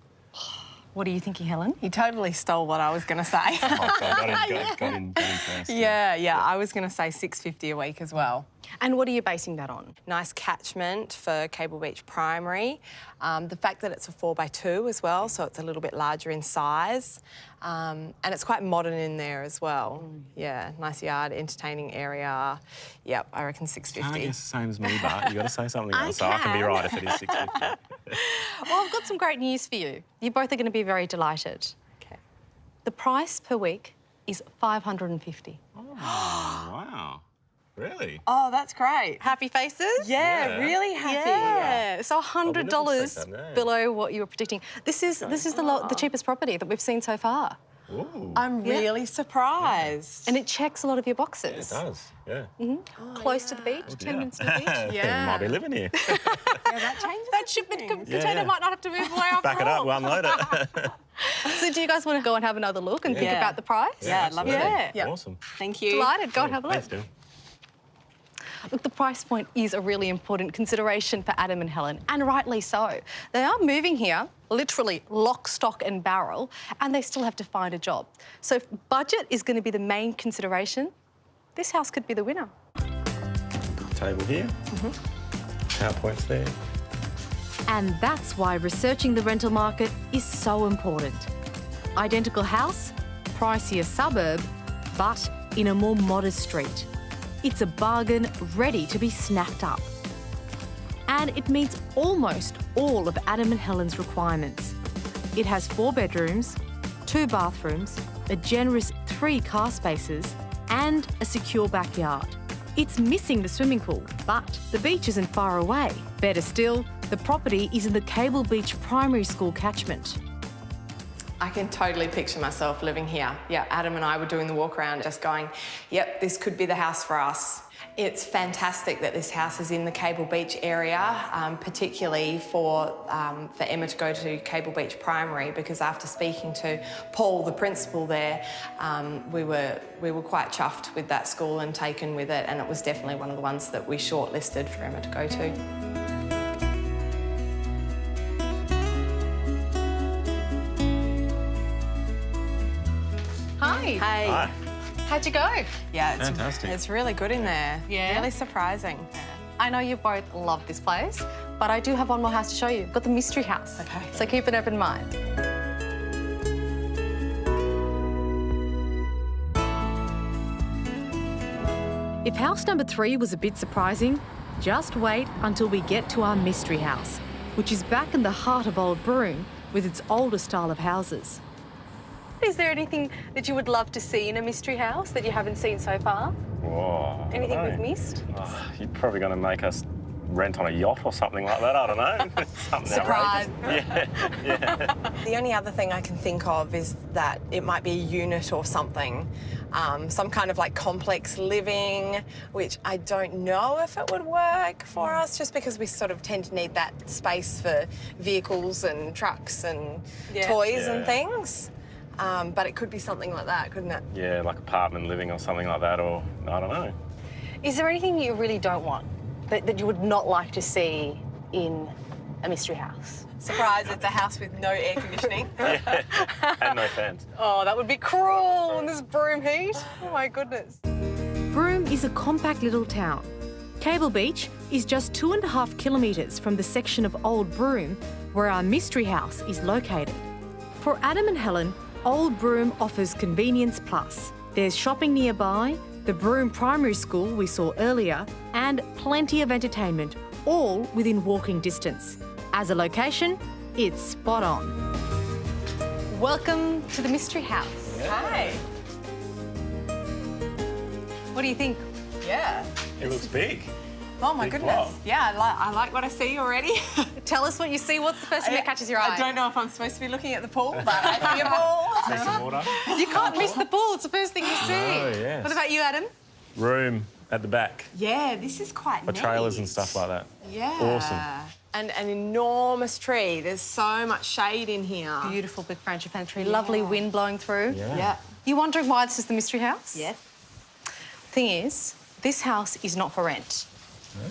What are you thinking, Helen? You totally stole what I was going to say. Oh, so I got in first. Yeah, I was going to say $650 a week as well. And what are you basing that on? Nice catchment for Cable Beach Primary. The fact that it's a 4x2 as well, so it's a little bit larger in size. And it's quite modern in there as well. Yeah, nice yard, entertaining area. Yep, I reckon $650. I guess the same as me, but you got to say something else, so I can be right if it is $650. Well, I've got some great news for you. You both are going to be very delighted. Okay. The price per week is $550. Oh, wow. Really? Oh, that's great. Happy faces? Yeah, really happy. Yeah, so $100 expect that, no. below what you were predicting. This is the cheapest property that we've seen so far. Ooh. I'm really surprised. And it checks a lot of your boxes. It does, yeah. Close to the beach, 10 minutes to the beach. Yeah. Might be living here. Yeah, that changes. That shipment container yeah. might not have to move away after Back it all. up, we'll unload it. So do you guys want to go and have another look and think Yeah. about the price? Yeah, I'd love Yeah. to. Yep. Awesome. Thank you. Delighted. Go and have a look. Thanks, Dylan. Look, the price point is a really important consideration for Adam and Helen, and rightly so. They are moving here, literally lock, stock and barrel, and they still have to find a job. So if budget is going to be the main consideration, this house could be the winner. Table here. PowerPoint's there. And that's why researching the rental market is so important. Identical house, pricier suburb, but in a more modest street. It's a bargain ready to be snapped up. And it meets almost all of Adam and Helen's requirements. It has 4 bedrooms, 2 bathrooms, a generous 3 car spaces, and a secure backyard. It's missing the swimming pool, but the beach isn't far away. Better still, the property is in the Cable Beach Primary School catchment. I can totally picture myself living here. Yeah, Adam and I were doing the walk around just going, yep, this could be the house for us. It's fantastic that this house is in the Cable Beach area, particularly for Emma to go to Cable Beach Primary, because after speaking to Paul, the principal there, we were quite chuffed with that school and taken with it, and it was definitely one of the ones that we shortlisted for Emma to go to. Hi. Hey. Hi. How'd you go? Yeah, Fantastic. It's really good in there. Yeah? Really surprising. I know you both love this place, but I do have one more house to show you. I've got the mystery house. Okay. So keep an open mind. If house number 3 was a bit surprising, just wait until we get to our mystery house, which is back in the heart of Old Broome with its older style of houses. Is there anything that you would love to see in a mystery house that you haven't seen so far? Whoa. Anything I we've don't know. missed? Oh, you're probably going to make us rent on a yacht or something like that. I don't know. Something Surprise. outrageous. Yeah. The only other thing I can think of is that it might be a unit or something, some kind of like complex living, which I don't know if it would work for us, just because we sort of tend to need that space for vehicles and trucks and toys and things. But it could be something like that, couldn't it? Yeah, like apartment living or something like that, or I don't know. Is there anything you really don't want that you would not like to see in a mystery house? Surprise, it's a house with no air conditioning. And no fans. Oh, that would be cruel in this Broome heat. Oh, my goodness. Broome is a compact little town. Cable Beach is just 2.5 kilometres from the section of Old Broome where our mystery house is located. For Adam and Helen, Old Broome offers convenience plus. There's shopping nearby, the Broome Primary School we saw earlier, and plenty of entertainment, all within walking distance. As a location, it's spot on. Welcome to the Mystery House. Hi. What do you think? Yeah. It looks big. Oh my Big goodness. blob. Yeah, I like what I see already. Tell us what you see. What's the first thing that catches your eye? I don't know if I'm supposed to be looking at the pool, but I see a pool. See some water. You can't miss the pool. It's the first thing you see. Oh, yes. What about you, Adam? Room at the back. Yeah, this is quite For neat. trailers and stuff like that. Yeah. Awesome. And an enormous tree. There's so much shade in here. Beautiful big frangipane tree. Lovely wind blowing through. Yeah. You wondering why this is the Mystery House? Yes. Thing is, this house is not for rent.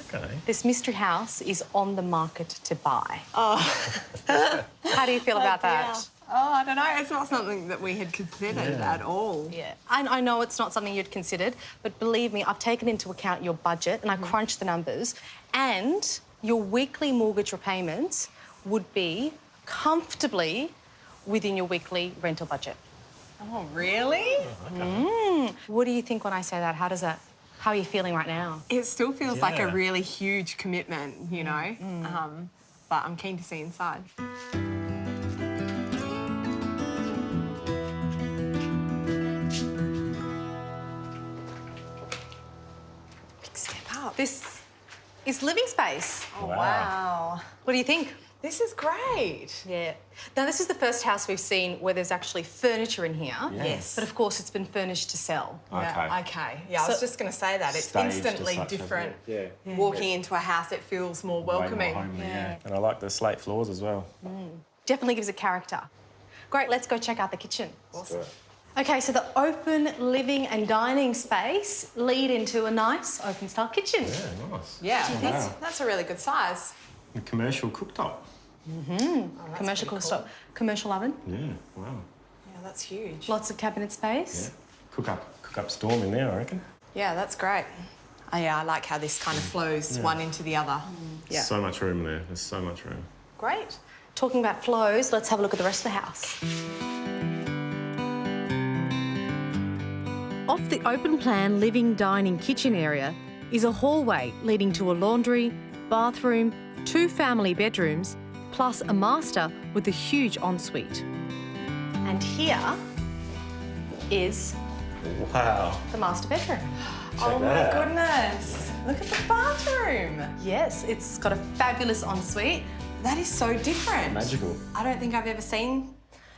Okay. This Mystery House is on the market to buy. Oh. How do you feel about that? Oh, I don't know. It's not something that we had considered at all. Yeah, I know it's not something you'd considered, but believe me, I've taken into account your budget and I crunched the numbers, and your weekly mortgage repayments would be comfortably within your weekly rental budget. Oh, really? What do you think when I say that? How are you feeling right now? It still feels like a Yeah. really huge commitment, you know? But I'm keen to see inside. Big step up. This is living space. Oh, wow. What do you think? This is great. Yeah. Now, this is the first house we've seen where there's actually furniture in here. Yes. But of course, it's been furnished to sell. Yeah, okay. Yeah, I was just going to say that. It's Staged as instantly such, different. hasn't it? Yeah. Walking into a house, it feels more welcoming. Way more homely, yeah. And I like the slate floors as well. Definitely gives it character. Great, let's go check out the kitchen. Awesome. Okay, so the open living and dining space lead into a nice open style kitchen. Yeah, nice. Yeah, that's a really good size. A commercial cooktop. Commercial cool. Commercial oven, Yeah, wow. Yeah, that's huge. lots of cabinet space. Yeah. Cook up storm in there, I reckon. Yeah, that's great. Oh, yeah, I like how this kind of flows one into the other. Yeah. So much room there. There's so much room. Great. Talking about flows, let's have a look at the rest of the house. Off the open plan living, dining, kitchen area is a hallway leading to a laundry, bathroom, 2 family bedrooms, plus a master with a huge ensuite. And here is Wow. the master bedroom. Oh my that out. goodness. Look at the bathroom. Yes, it's got a fabulous ensuite. That is so different. Magical. I don't think I've ever seen.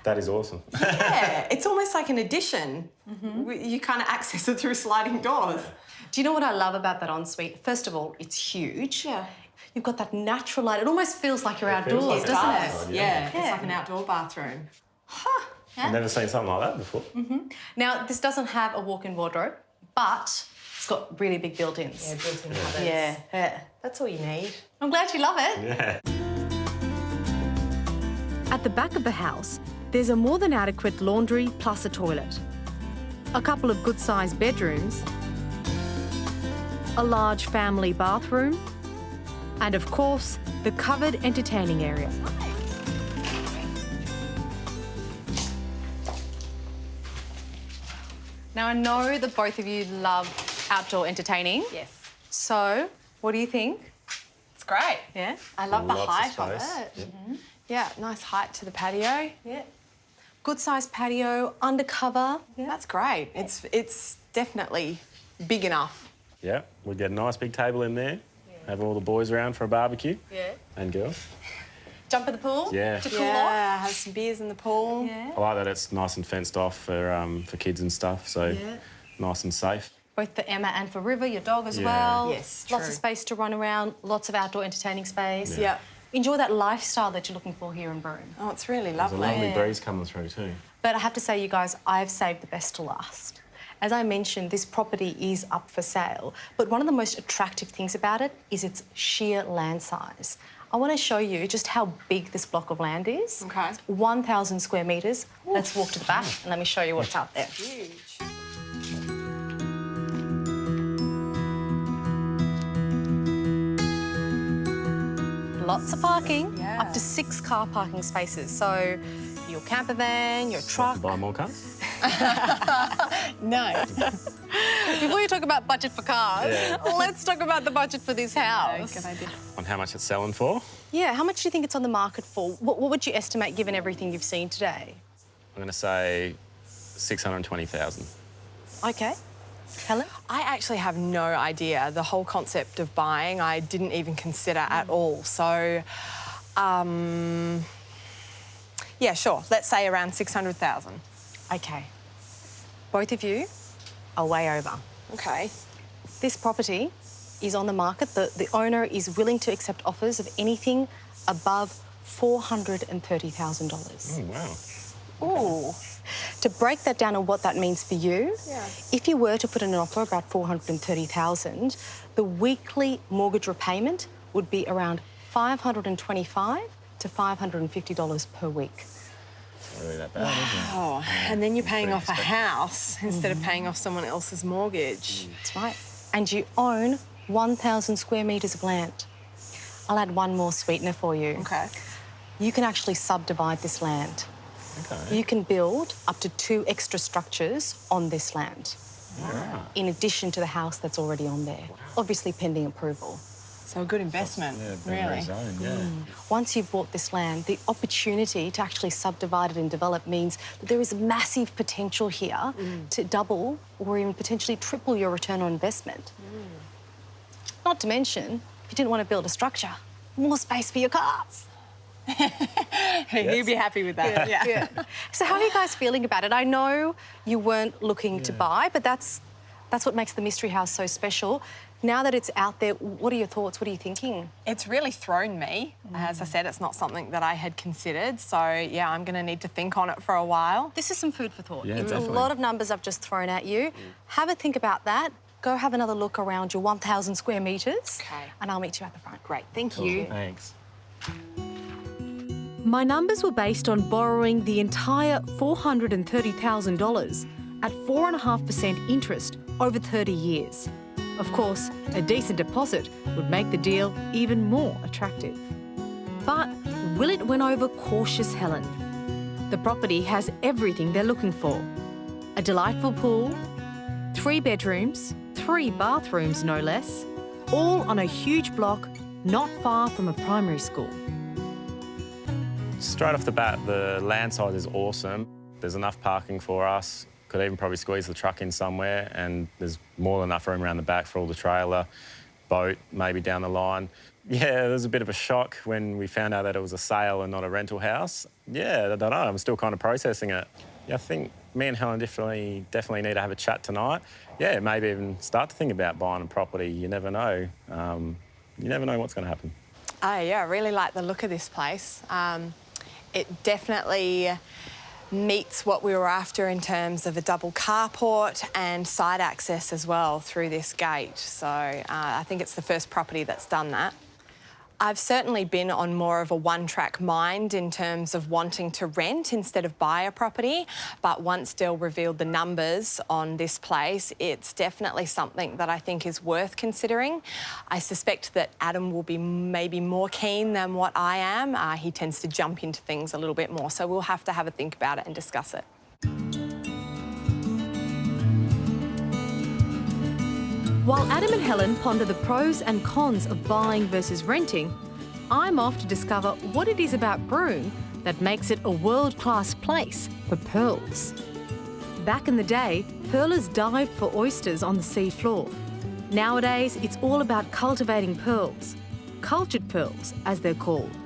That is awesome. Yeah, it's almost like an addition. You kind of access it through sliding doors. Do you know what I love about that ensuite? First of all, it's huge. Yeah. You've got that natural light. It almost feels like you're outdoors, like it doesn't does. it? Yeah, Yeah. it's like an outdoor bathroom. I've never seen something like that before. Now, this doesn't have a walk-in wardrobe, but it's got really big built-ins. Yeah, built-in cupboards. Yeah. That's all you need. I'm glad you love it. Yeah. At the back of the house, there's a more than adequate laundry plus a toilet, a couple of good-sized bedrooms, a large family bathroom, and of course, the covered entertaining area. Now, I know that both of you love outdoor entertaining. Yes. So, what do you think? It's great. Yeah? I love the Lots height of of space. it. Yeah, nice height to the patio. Yeah. Good-sized patio, undercover. Yeah. That's great. It's definitely big enough. Yeah, we'd get a nice big table in there, have all the boys around for a barbecue. Yeah. And girls. Jump in the pool Yeah. to cool off. Yeah, have some beers in the pool. Yeah. I like that it's nice and fenced off for kids and stuff, so Yeah. nice and safe. Both for Emma and for River, your dog as Yeah. well. Yes, Lots true. of space to run around, lots of outdoor entertaining space. Yeah. Enjoy that lifestyle that you're looking for here in Broome. Oh, it's really There's a lovely. lovely breeze coming through too. But I have to say, you guys, I've saved the best to last. As I mentioned, this property is up for sale, but one of the most attractive things about it is its sheer land size. I want to show you just how big this block of land is. Okay. It's 1,000 square metres. Let's walk to the back and let me show you what's out there. Huge. Lots of parking, Yeah. up to 6 car parking spaces. So your camper van, your truck. Buy more cars? No. Before you talk about budget for cars, let's talk about the budget for this house. Good idea. On how much it's selling for? Yeah, how much do you think it's on the market for? What would you estimate given everything you've seen today? I'm going to say 620,000. Okay. Helen? I actually have no idea. The whole concept of buying, I didn't even consider at all. So, yeah, sure. Let's say around 600,000. Okay. Both of you are way over. Okay. This property is on the market. The owner is willing to accept offers of anything above $430,000. Oh, wow. Ooh. To break that down and what that means for you, if you were to put in an offer about $430,000, the weekly mortgage repayment would be around $525 to $550 per week. Not really that bad, is it? Oh, and then you're paying off a house instead of paying off someone else's mortgage. That's right. And you own 1,000 square metres of land. I'll add one more sweetener for you. Okay. You can actually subdivide this land. Okay. You can build up to 2 extra structures on this land, in addition to the house that's already on there, obviously pending approval. So a good investment, really. Once you've bought this land, the opportunity to actually subdivide it and develop means that there is massive potential here to double or even potentially triple your return on investment. Not to mention, if you didn't want to build a structure, more space for your cars. You'd be happy with that. Yeah. So how are you guys feeling about it? I know you weren't looking to buy, but that's what makes the Mystery House so special. Now that it's out there, what are your thoughts? What are you thinking? It's really thrown me. As I said, it's not something that I had considered. So, yeah, I'm going to need to think on it for a while. This is some food for thought. Yeah, it's definitely. a lot of numbers I've just thrown at you. Have a think about that. Go have another look around your 1,000 square metres. Okay. And I'll meet you at the front. Great, thank you. Thanks. My numbers were based on borrowing the entire $430,000 at 4.5% interest over 30 years. Of course, a decent deposit would make the deal even more attractive. But will it win over cautious Helen? The property has everything they're looking for. A delightful pool, 3 bedrooms, 3 bathrooms no less, all on a huge block not far from a primary school. Straight off the bat, the land size is awesome. There's enough parking for us. Could even probably squeeze the truck in somewhere, and there's more than enough room around the back for all the trailer, boat, maybe down the line. Yeah, there was a bit of a shock when we found out that it was a sale and not a rental house. Yeah, I don't know, I'm still kind of processing it. Yeah, I think me and Helen definitely need to have a chat tonight. Yeah, maybe even start to think about buying a property. You never know. You never know what's going to happen. Oh, yeah, I really like the look of this place. It definitely meets what we were after in terms of a double carport and side access as well through this gate. So I think it's the first property that's done that. I've certainly been on more of a one-track mind in terms of wanting to rent instead of buy a property, but once Del revealed the numbers on this place, it's definitely something that I think is worth considering. I suspect that Adam will be maybe more keen than what I am. He tends to jump into things a little bit more, so we'll have to have a think about it and discuss it. While Adam and Helen ponder the pros and cons of buying versus renting, I'm off to discover what it is about Broome that makes it a world-class place for pearls. Back in the day, pearlers dived for oysters on the sea floor. Nowadays, it's all about cultivating pearls, cultured pearls, as they're called.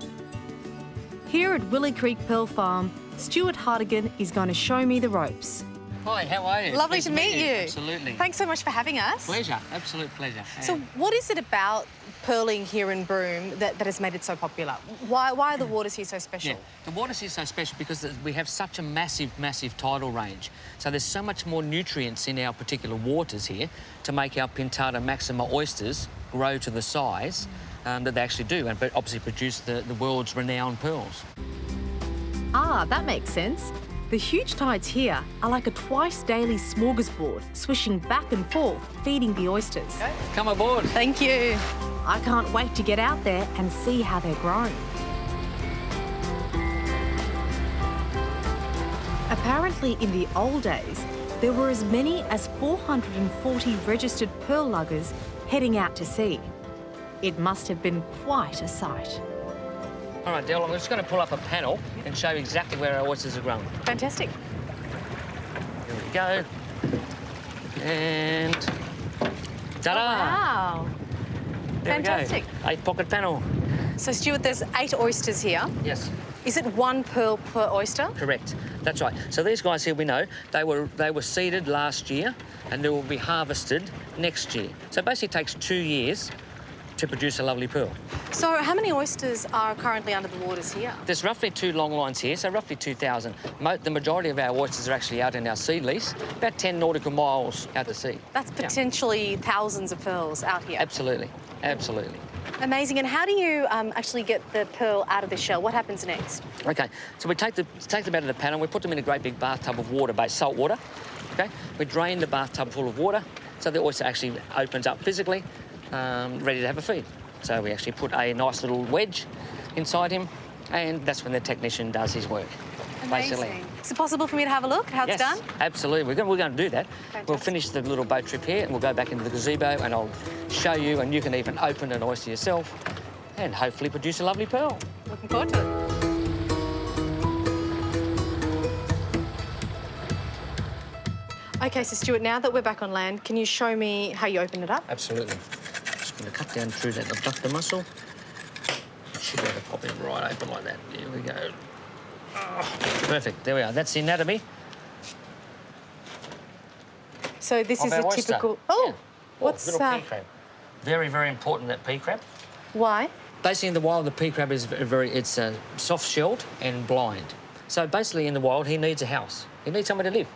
Here at Willie Creek Pearl Farm, Stuart Hartigan is going to show me the ropes. Hi, how are you? Lovely Pleased to meet you. Absolutely. Thanks so much for having us. Pleasure, absolute pleasure. So what is it about pearling here in Broome that has made it so popular? Why are the waters here so special? Yeah, the waters here so special because we have such a massive, massive tidal range. So there's so much more nutrients in our particular waters here to make our Pintata maxima oysters grow to the size that they actually do, and obviously produce the world's renowned pearls. Ah, that makes sense. The huge tides here are like a twice-daily smorgasbord, swishing back and forth, feeding the oysters. Come aboard. Thank you. I can't wait to get out there and see how they're grown. Apparently, in the old days, there were as many as 440 registered pearl luggers heading out to sea. It must have been quite a sight. All right, Del, I'm just going to pull up a panel and show you exactly where our oysters are grown. Fantastic. Here we go. And ta-da! Wow. There Fantastic. we go. 8-pocket panel. So, Stuart, there's 8 oysters here. Yes. Is it 1 pearl per oyster? Correct. That's right. So these guys here, we know, they were seeded last year and they will be harvested next year. So it basically takes 2 years to produce a lovely pearl. So how many oysters are currently under the waters here? There's roughly 2 long lines here, so roughly 2,000. The majority of our oysters are actually out in our sea lease, about 10 nautical miles out to sea. That's potentially thousands of pearls out here. Absolutely. Absolutely. Amazing. And how do you actually get the pearl out of the shell? What happens next? OK, so we take them out of the panel, we put them in a great big bathtub of water, salt water. OK, we drain the bathtub full of water, so the oyster actually opens up physically, ready to have a feed. So we actually put a nice little wedge inside him, and that's when the technician does his work. Amazing. Basically. Is it possible for me to have a look how it's done? Absolutely. We're going to do that. Fantastic. We'll finish the little boat trip here and we'll go back into the gazebo and I'll show you, and you can even open an oyster yourself and hopefully produce a lovely pearl. Looking forward to it. OK, so Stuart, now that we're back on land, can you show me how you open it up? Absolutely. Just going to cut down through that abductor muscle. Should be able to pop it right open like that. There we go. Oh, perfect. There we are. That's the anatomy. So this is of a our oyster. typical... Oh, Yeah. what's little pea crab. Very, very important, that pea crab. Why? Basically, in the wild, the pea crab is it's soft-shelled and blind. So basically, in the wild, he needs a house. He needs somewhere to live.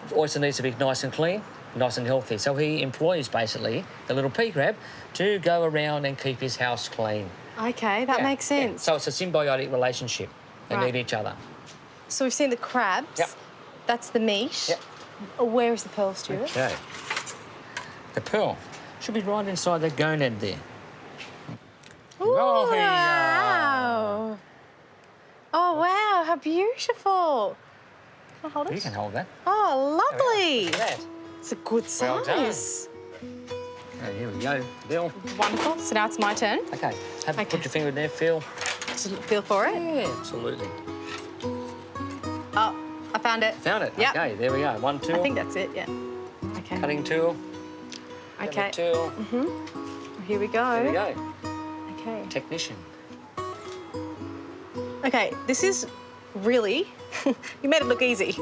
The oyster needs to be nice and clean, nice and healthy. So he employs, basically, the little pea crab to go around and keep his house clean. OK, that makes sense. So it's a symbiotic relationship. They need each other. So we've seen the crabs. Yep. That's the meat. Yep. Where is the pearl, Stuart? OK. The pearl should be right inside the gonad there. Ooh, Oh, wow. Oh, wow, how beautiful. Can I hold it? You can hold that. Oh, lovely. Look at that. It's a good Well done. size. Okay, here we go. Bill. Wonderful. So now it's my turn. OK. Okay. Put your finger in there, Phil. Just feel for it. Yeah, absolutely. Oh, I found it. Found it? Yep. OK, there we go. One tool. I think that's it, yeah. OK. Cutting tool. Okay. Tool. Here we go. There we go. Okay. Technician. Okay, this is really... you made it look easy.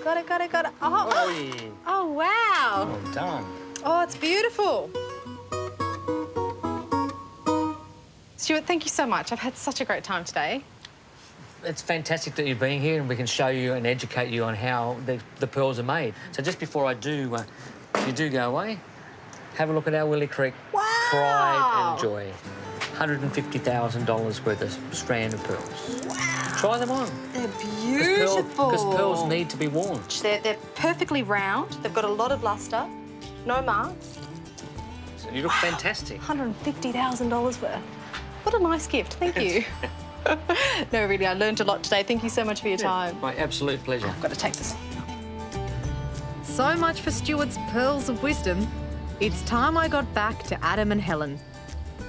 Got it, got it, got it. Oh, Oi. oh, wow. Well done. Oh, it's beautiful. Stuart, thank you so much. I've had such a great time today. It's fantastic that you're being here and we can show you and educate you on how the pearls are made. So just before I do, if you do go away, have a look at our Willie Creek Pride and Joy. $150,000 worth of strand of pearls. Wow. Try them on. They're beautiful. Because pearls need to be worn. They're perfectly round. They've got a lot of lustre, no marks. So you look fantastic. $150,000 worth. What a nice gift. Thank you. No, really, I learned a lot today. Thank you so much for your time. My absolute pleasure. I've got to take this. So much for Stuart's pearls of wisdom. It's time I got back to Adam and Helen,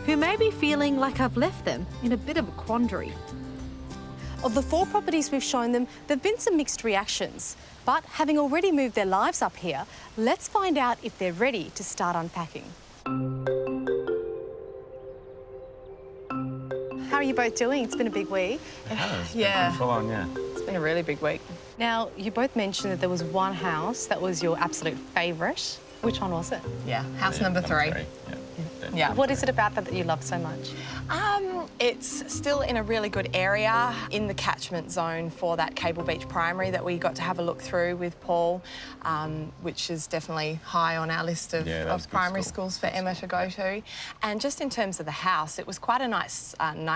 who may be feeling like I've left them in a bit of a quandary. Of the 4 properties we've shown them, there've been some mixed reactions. But having already moved their lives up here, let's find out if they're ready to start unpacking. How are you both doing? It's been a big week. Yeah. Full on, yeah. It's been a really big week. Now, you both mentioned that there was one house that was your absolute favourite. Which one was it? Yeah, house number 3. Yeah. What is it about that you love so much? It's still in a really good area in the catchment zone for that Cable Beach Primary that we got to have a look through with Paul, which is definitely high on our list of primary schools for Emma to go to. And just in terms of the house, it was quite a nice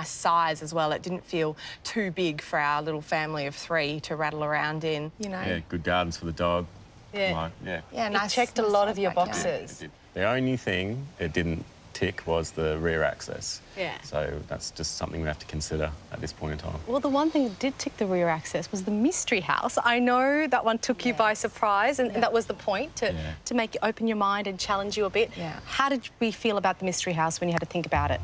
size as well. It didn't feel too big for our little family of 3 to rattle around in, you know. Yeah, good gardens for the dog. Yeah. Yeah, nice. It checked a lot of your backyard. boxes. The only thing it didn't tick was the rear access. Yeah. So that's just something we have to consider at this point in time. Well, the one thing that did tick the rear access was the mystery house. I know that one took you by surprise, and that was the point, to make you open your mind and challenge you a bit. Yeah. How did we feel about the mystery house when you had to think about it?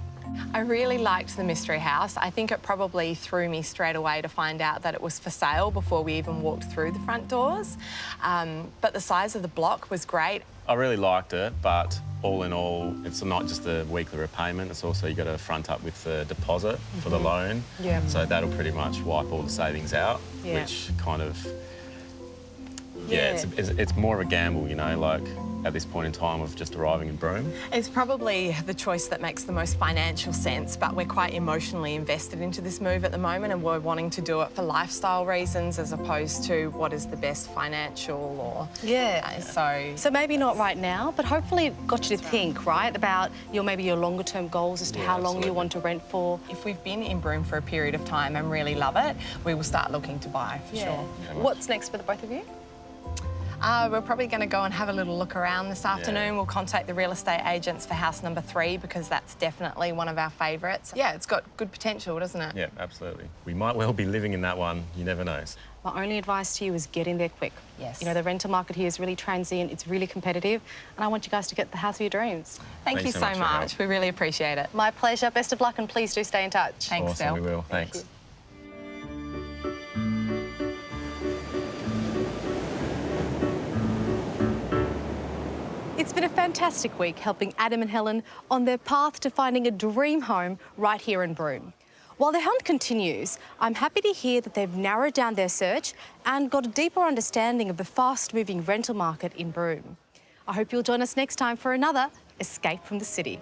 I really liked the mystery house. I think it probably threw me straight away to find out that it was for sale before we even walked through the front doors. But the size of the block was great. I really liked it, but all in all, it's not just the weekly repayment, it's also you got to front up with the deposit for the loan. Yeah. So that'll pretty much wipe all the savings out, Yeah. which kind of, it's more of a gamble, you know, like at this point in time of just arriving in Broome. It's probably the choice that makes the most financial sense, but we're quite emotionally invested into this move at the moment, and we're wanting to do it for lifestyle reasons as opposed to what is the best financial or... So maybe not right now, but hopefully it got you to think, right, about maybe your longer term goals as to how long you want to rent for. If we've been in Broome for a period of time and really love it, we will start looking to buy, for sure. What's next for the both of you? We're probably going to go and have a little look around this afternoon. We'll contact the real estate agents for house number 3 because that's definitely one of our favourites. Yeah, it's got good potential, doesn't it? Yeah, absolutely. We might well be living in that one, you never know. My only advice to you is get in there quick. Yes. You know, the rental market here is really transient, it's really competitive, and I want you guys to get the house of your dreams. Thank you so for your help. much. We really appreciate it. My pleasure. Best of luck, and please do stay in touch. Thanks, Awesome, Del. we will. Thanks. It's been a fantastic week helping Adam and Helen on their path to finding a dream home right here in Broome. While the hunt continues, I'm happy to hear that they've narrowed down their search and got a deeper understanding of the fast-moving rental market in Broome. I hope you'll join us next time for another Escape from the City.